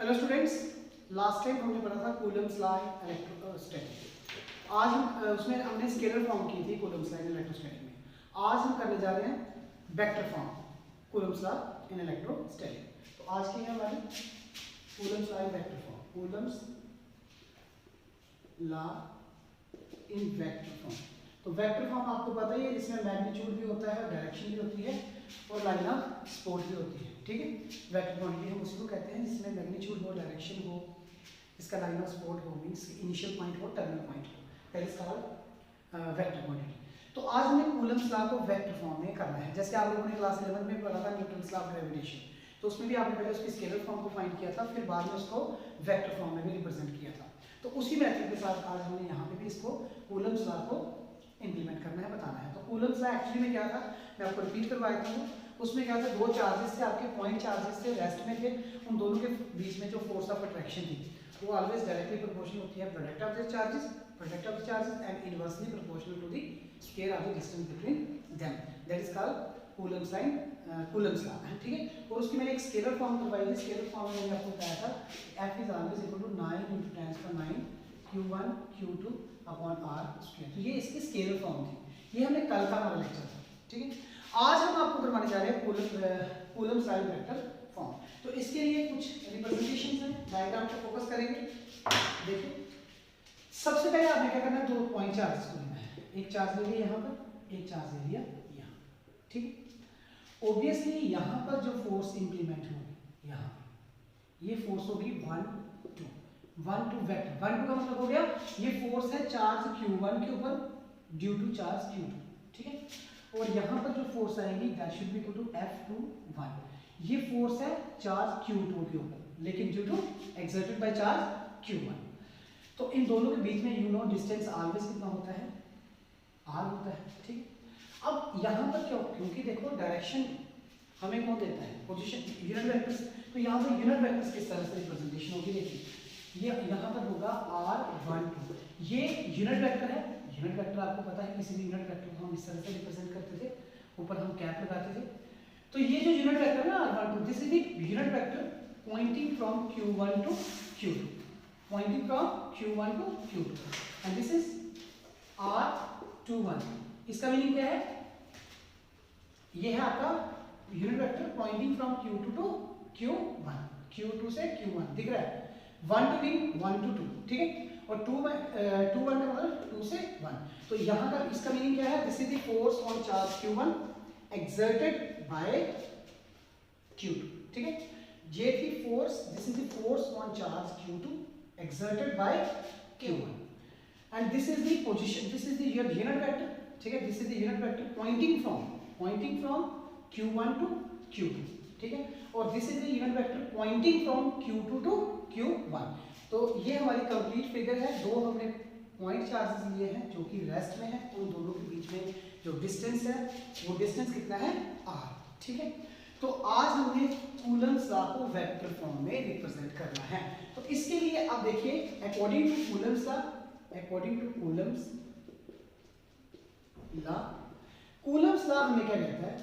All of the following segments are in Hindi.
हेलो स्टूडेंट्स, लास्ट टाइम हमने पढ़ा था कूलम्स लॉ इन इलेक्ट्रोस्टैटिक। आज हम उसमें हमने स्केलर फॉर्म की थी कूलम्स लॉ इन इलेक्ट्रोस्टैटिक में। आज हम करने जा रहे हैं वेक्टर फॉर्म कूलम्स लॉ इन इलेक्ट्रोस्टैटिक। तो आज की है हमारी Coulomb's law in vector form, Coulomb's law in vector form. तो वेक्टर फॉर्म आपको पता ही है, जिसमें मैग्नीट्यूड भी होता है, डायरेक्शन भी होती है और लाइन ऑफ सपोर्ट भी होती है। ठीक है, वेक्टर क्वांटिटी हम उसी को कहते हैं जिसमें मैग्नीट्यूड हो, डायरेक्शन हो, इसका लाइन ऑफ सपोर्ट हो, मींस इनिशियल पॉइंट हो, टर्मिनल पॉइंट हो, that is called vector quantity. तो आज हमें कूलम्स लॉ को वेक्टर फॉर्म में करना है। जैसे आप लोगों ने क्लास 11 में पढ़ा था न्यूटन्स लॉ ऑफ ग्रेविटेशन, तो उसमें भी आपने पहले उसकी स्केलर फॉर्म को फाइंड किया था, फिर बाद में उसको वेक्टर फॉर्म में भी रिप्रेजेंट किया था। तो उसी मेथड के साथ आज हमने यहाँ पे भी इसको कूलम्स लॉ को इंप्लीमेंट करना है, बताना है। तो कूलम्स लॉ एक्चुअली में क्या था, मैं आपको रिपीट करवा देता हूँ। उसमें क्या था, दो चार्जेस थे आपके, पॉइंट चार्जेस थे, रेस्ट में थे। उन दोनों के बीच में जो फोर्स ऑफ अट्रैक्शन थी वो ऑलवेज डायरेक्टली प्रोपोर्शनल होती है product of the charges and inversely proportional to the square of the distance between them, that is called Coulomb's law. ठीक है, और उसकी मैंने एक स्केलर फॉर्म करवाई थी। स्केलर फॉर्म में मैंने आपको बताया था F is always equal to 9 × 10⁹ Q1 Q2 upon R square. तो ये इसकी स्केलर फॉर्म थी। ये हमने कल का हमारा लेक्चर था। ठीक है, आज हम आपको करवाने जा रहे हैं Coulomb's law in vector form. तो इसके लिए कुछ रिप्रेजेंटेशंस हैं, डायग्राम पे फोकस करेंगे। देखिए, सबसे पहले आपने क्या करना है, दो पॉइंट चार्जेस को लेना है। एक चार्ज ले लिया यहाँ पर, एक चार्ज ले लिया यहाँ। ठीक है, ऑब्वियसली यहाँ पर जो फोर्स इंप्लीमेंट होगी, यहाँ ये फोर्स होगी 1 2 वेक्टर। 1 2 का मतलब हो गया ये फोर्स है चार्ज Q1 के ऊपर ड्यू टू चार्ज Q2। ठीक है, और यहाँ पर जो फोर्स आएगी that should be equal to F21। ये फोर्स है चार्ज Q2 के ऊपर, लेकिन due to exerted by charge Q1। तो इन दोनों के बीच में यू नो डिस्टेंस ऑलवेज कितना होता है, R होता है। ठीक, अब यहाँ पर क्यों, क्योंकि देखो डायरेक्शन हमें कौन देता है, पोजीशन, यूनिट वेक्टर्स। तो यहाँ पर यूनिट वेक्टर्स किस तरह से रिप्रेजेंटेशन होगी, देखिए ये यहाँ पर होगा R12। ये यूनिट वेक्टर है। यूनिट वेक्टर आपको पता है, किसी भी यूनिट वेक्टर को हम इस तरह से रिप्रेजेंट करते थे, ऊपर हम कैप लगाते थे। तो ये जो यूनिट वेक्टर है ना R12, this is the unit vector pointing from Q1 to Q2, pointing from Q1 to Q2, and this is R21। इसका मीनिंग क्या है, ये है आपका unit vector pointing from Q2 to Q1, Q2 से Q1 दिख रहा है। 1 टू मीन 1 टू 2। ठीक है, और 2 1 का मतलब 2 से 1। तो यहाँ का इसका मीनिंग क्या है, this is the force on charge Q1 exerted by Q2। ठीक है, ये थी force, this is the force on charge Q2 exerted by Q1, and this is the position, this is the unit vector. ठीक है, this is the unit vector pointing from Q1 to Q2। ठीक है, और this is the unit vector pointing from Q2 to Q1। तो ये हमारी कंप्लीट फिगर है। दो हमने पॉइंट चार्जेस लिए हैं जो कि रेस्ट में है, उन दोनों के बीच में जो डिस्टेंस है वो डिस्टेंस कितना है, R। ठीक है, तो आज हमने कूलम्स लॉ को वेक्टर फॉर्म में रिप्रेजेंट करना है। तो इसके लिए आप देखिए, according to Coulomb's law, Coulomb's law हमें क्या कहता है,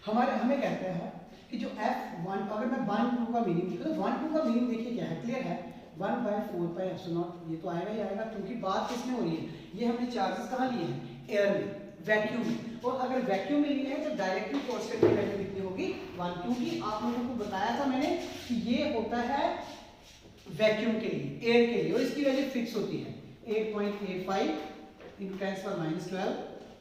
हमें कहता है कि जो F1, अगर मैं 1 2 का मीनिंग लिखूं तो 1 2 का मीनिंग देखिए क्या है, क्लियर है, 1/4πε0। ये तो आएगा ही आएगा, क्योंकि बात किसमें हो रही है, ये हमने चार्जेस कहाँ लिए हैं, एयर में, वैक्यूम में। और अगर वैक्यूम में लिए हैं तो डायरेक्टली कांस्टेंट की वैल्यू कितनी होगी, 1, क्योंकि आप लोगों को बताया था मैंने कि ये होता है वैक्यूम के लिए, एयर के लिए, और इसकी वैल्यू फिक्स होती है 8.85 × 10⁻12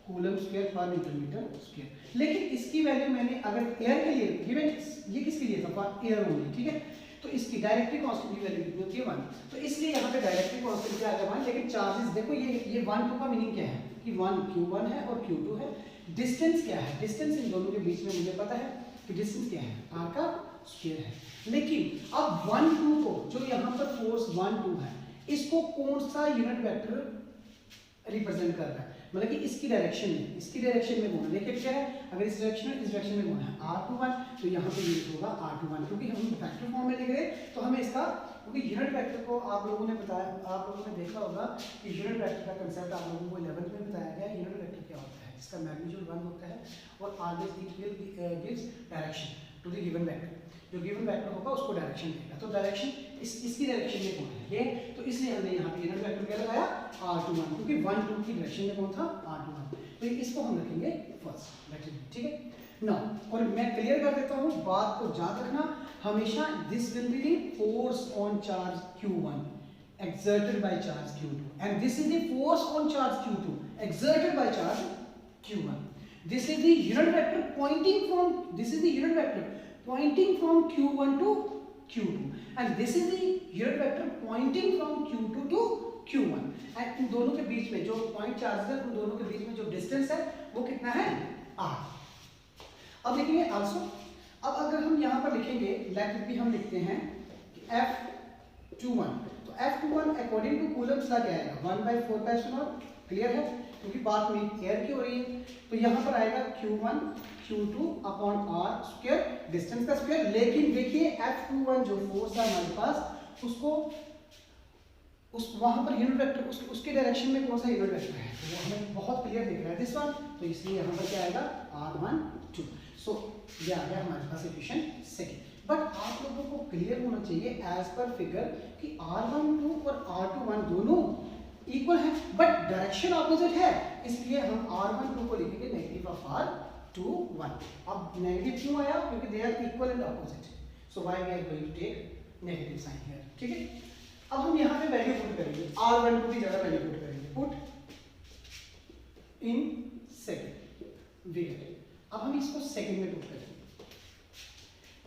कूलम स्क्वायर पर न्यूटन मीटर स्क्वायर। लेकिन इसकी वैल्यू मैंने अगर एयर के लिए गिवन, ये किसके लिए था, फॉर एयर ओनली। ठीक है, तो इसकी डायरेक्टली कांस्टेंट की वैल्यू कितनी होती है, 1। तो इसलिए यहाँ पे डायरेक्टली कांस्टेंट क्या आएगा, 1। लेकिन चार्जेस देखो, ये 1 2 का मीनिंग क्या है कि 1 Q1 है और Q2 है। डिस्टेंस क्या है, डिस्टेंस इन दोनों के बीच में मुझे पता है कि डिस्टेंस क्या है, R का स्क्वायर है। लेकिन अब 1 2 को, जो यहाँ पर फोर्स 1 2 है, इसको कौन सा यूनिट वेक्टर रिप्रेजेंट कर रहा है, मतलब कि इसकी डायरेक्शन में घूमना। देखिए क्या है, अगर इस डायरेक्शन में घूमना है R21, तो यहाँ पे यूज होगा R21, क्योंकि हम वेक्टर फॉर्म में लिख रहे हैं। तो हमें इसका, क्योंकि यूनिट वेक्टर को आप लोगों ने बताया, आप लोगों ने देखा होगा कि यूनिट वेक्टर का कंसेप्ट आप लोगों को 11th में बताया गया। यूनिट वेक्टर क्या होता है, इसका मैग्नीट्यूड 1 होता है और always it will gives direction to the given vector. जो गिवन वेक्टर होगा उसको डायरेक्शन देगा। तो डायरेक्शन इसकी डायरेक्शन में कौन है ये, तो इसलिए हमने यहाँ पे यूनिट वेक्टर क्या लगाया r21, क्योंकि 1 2 की डायरेक्शन में कौन था r21, तो इसको हम रखेंगे फर्स्ट वेक्टर, ठीक है ना। और मैं क्लियर कर देता हूँ, बात को याद रखना हमेशा, this will be the force on charge q1 exerted by charge q2 and this is the force on charge q2 exerted by charge q1. This is the unit vector pointing from, this is the unit vector pointing from q1 to q2 and this is the unit vector pointing from q2 to q1 and इन दोनों के बीच में जो पॉइंट चार्ज है, उन दोनों के बीच में जो डिस्टेंस है वो कितना है r। अब लिखेंगे आल्सो, अब अगर हम यहाँ पर लिखेंगे लेट भी हम लिखते हैं F21, तो F21 according to Coulomb's law क्या आएगा 1/4π0, क्लियर है क्योंकि बात में केयर की हो रही है। तो यहाँ पर आएगा Q1 Q2 upon r square, distance का स्क्वायर। लेकिन देखिए F21 जो फोर्स है हमारे पास, उसको उस वहां पर यूनिट वेक्टर उसके डायरेक्शन में कौन सा यूनिट वेक्टर है, तो वो हमें बहुत क्लियर दिख रहा है दिस वन, तो इसलिए यहाँ पर क्या आएगा r12। सो ये आ गया हमारे पास इक्वेशन सेकंड। बट आप लोगों को क्लियर होना चाहिए एज पर फिगर कि r12 और r21 दोनों इक्वल है बट डायरेक्शन ऑपोजिट है, इसलिए हम r12 को लिखेंगे नेगेटिव ऑफ r21। अब नेगेटिव क्यों आया, क्योंकि they are equal and opposite, so why we are going to take negative sign here, ठीक है। अब हम यहाँ पे वैल्यू पुट करेंगे, r12 की जगह वैल्यू पुट करेंगे, पुट इन सेकंड विगर। अब हम इसको सेकंड में पुट करेंगे,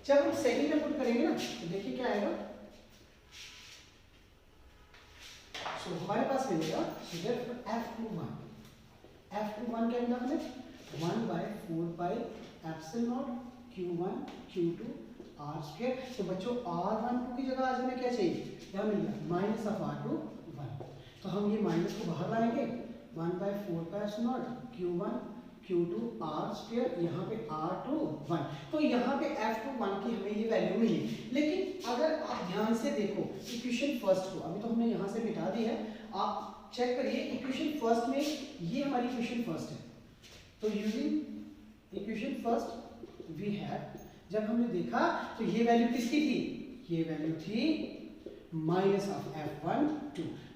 जब हम सेकंड में पुट करेंगे ना तो देखिए क्या आएगा, सो हमारे पास मिलेगा F21, F21 क्या मिला हमें 1/4π q1 q2 r स्क्वायर। तो बच्चों r12 की जगह आज हमें क्या चाहिए, क्या मिल गया माइनस ऑफ r21, तो हम ये माइनस को बाहर लाएंगे 1/4π q1 q2 r स्क्वायर, यहाँ पे r21, तो यहाँ पे F21 की हमें ये वैल्यू मिली। लेकिन अगर आप ध्यान से देखो इक्वेशन फर्स्ट को, अभी तो हमने यहाँ से मिटा दी है, आप चेक करिए इक्वेशन फर्स्ट में, ये हमारी इक्वेशन फर्स्ट है, तो using equation first we have, जब हमने देखा तो ये वैल्यू किसकी थी, ये वैल्यू थी माइनस ऑफ F12,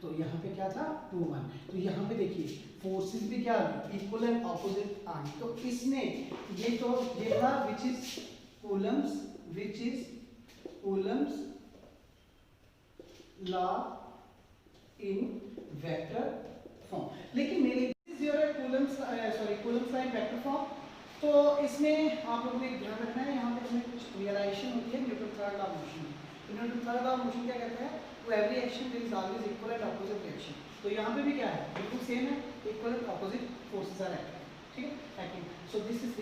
तो यहाँ पे क्या था 21, तो यहाँ पे देखिए फोर्सेस भी क्या आ गई इक्वल एंड ऑपोजिट आ गई। तो इसमें ये तो ये था which is Coulomb's law in vector form, लेकिन मेरे Coulomb's law in vector form, तो इसमें आप लोगों को ध्यान रखना है, यहाँ पे हमें कुछ रियलाइजेशन होती है Newton third law of motion. Newton third law of motion क्या कहता है, वो every action there is always equal and opposite reaction, तो यहाँ पे भी क्या है बिल्कुल सेम है, equal and opposite forces are acting, ठीक है acting. So this is the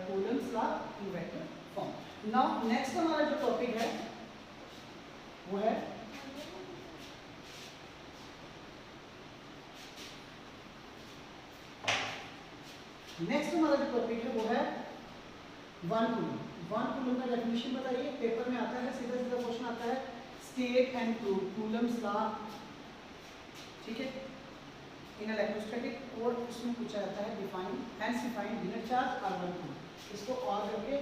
Coulomb's law in vector form. Now next हमारा जो टॉपिक है वो है वो है वन कूलम का डेफिनेशन बताइए, पेपर में आता है, सीधा सीधा क्वेश्चन आता है, state and prove Coulomb's law, ठीक है, इन इलेक्ट्रोस्टैटिक, और उसमें पूछा जाता है define hence define unit charge और वन कूलम, इसको और करके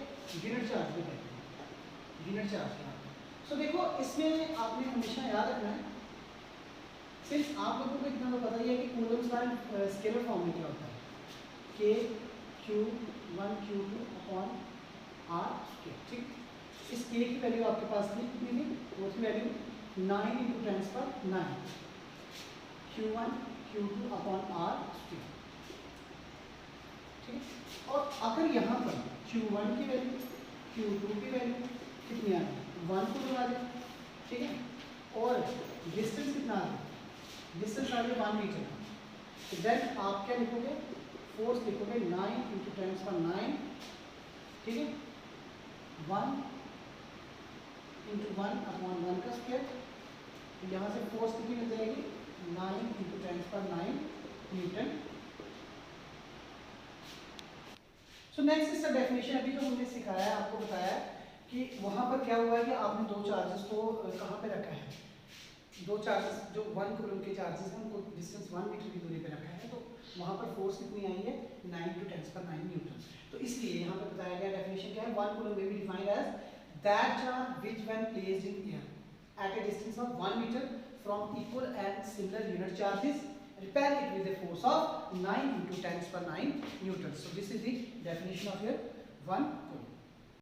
यूनिट चार्ज भी कहते हैं, यूनिट चार्ज। सो देखो इसमें आपने हमेशा याद रखना है, सिर्फ आप लोगों को इतना तो पता ही है कि कूलम्स लॉ स्केलर फॉर्म में क्या होता है, K Q1 Q2 upon R square, ठीक। इस K की वैल्यू आपके पास थी कितनी थी, वो थी value 9 × 10⁹ Q1 Q2 upon R square, ठीक। और अगर यहाँ पर Q1 की वैल्यू Q2 की वैल्यू कितनी आ गई 1 को लगा दें, ठीक है, और डिस्टेंस कितना आ गया, डिस्टेंस आ गया 1 मीटर, तो देन आप क्या लिखोगे, फोर्स लिखोगे 9 × 10⁹, ठीक है, 1 × 1 अपॉन 1 का स्क्वायर, तो यहाँ से फोर्स कितनी मिल जाएगी 9 × 10⁹ न्यूटन। सो नेक्स्ट इसका डेफिनेशन अभी जो हमने सिखाया है, आपको बताया कि वहाँ पर क्या हुआ है कि आपने दो चार्जेस को कहाँ पे रखा है, दो चार्जेस जो 1 कूलम के चार्जेस हैं उनको डिस्टेंस 1 मीटर की दूरी पे रखा है, तो वहाँ पर फोर्स कितनी आई है 9 × 10⁹ न्यूटन। तो इसलिए यहाँ पे बताया गया डेफिनेशन क्या है, 1 कूलम में भी defined as that charge which when placed in air at a distance of 1 meter from equal and similar unit charges repel it with a force of 9 into 10 per 9 newtons. So this is the definition of your 1 coulomb.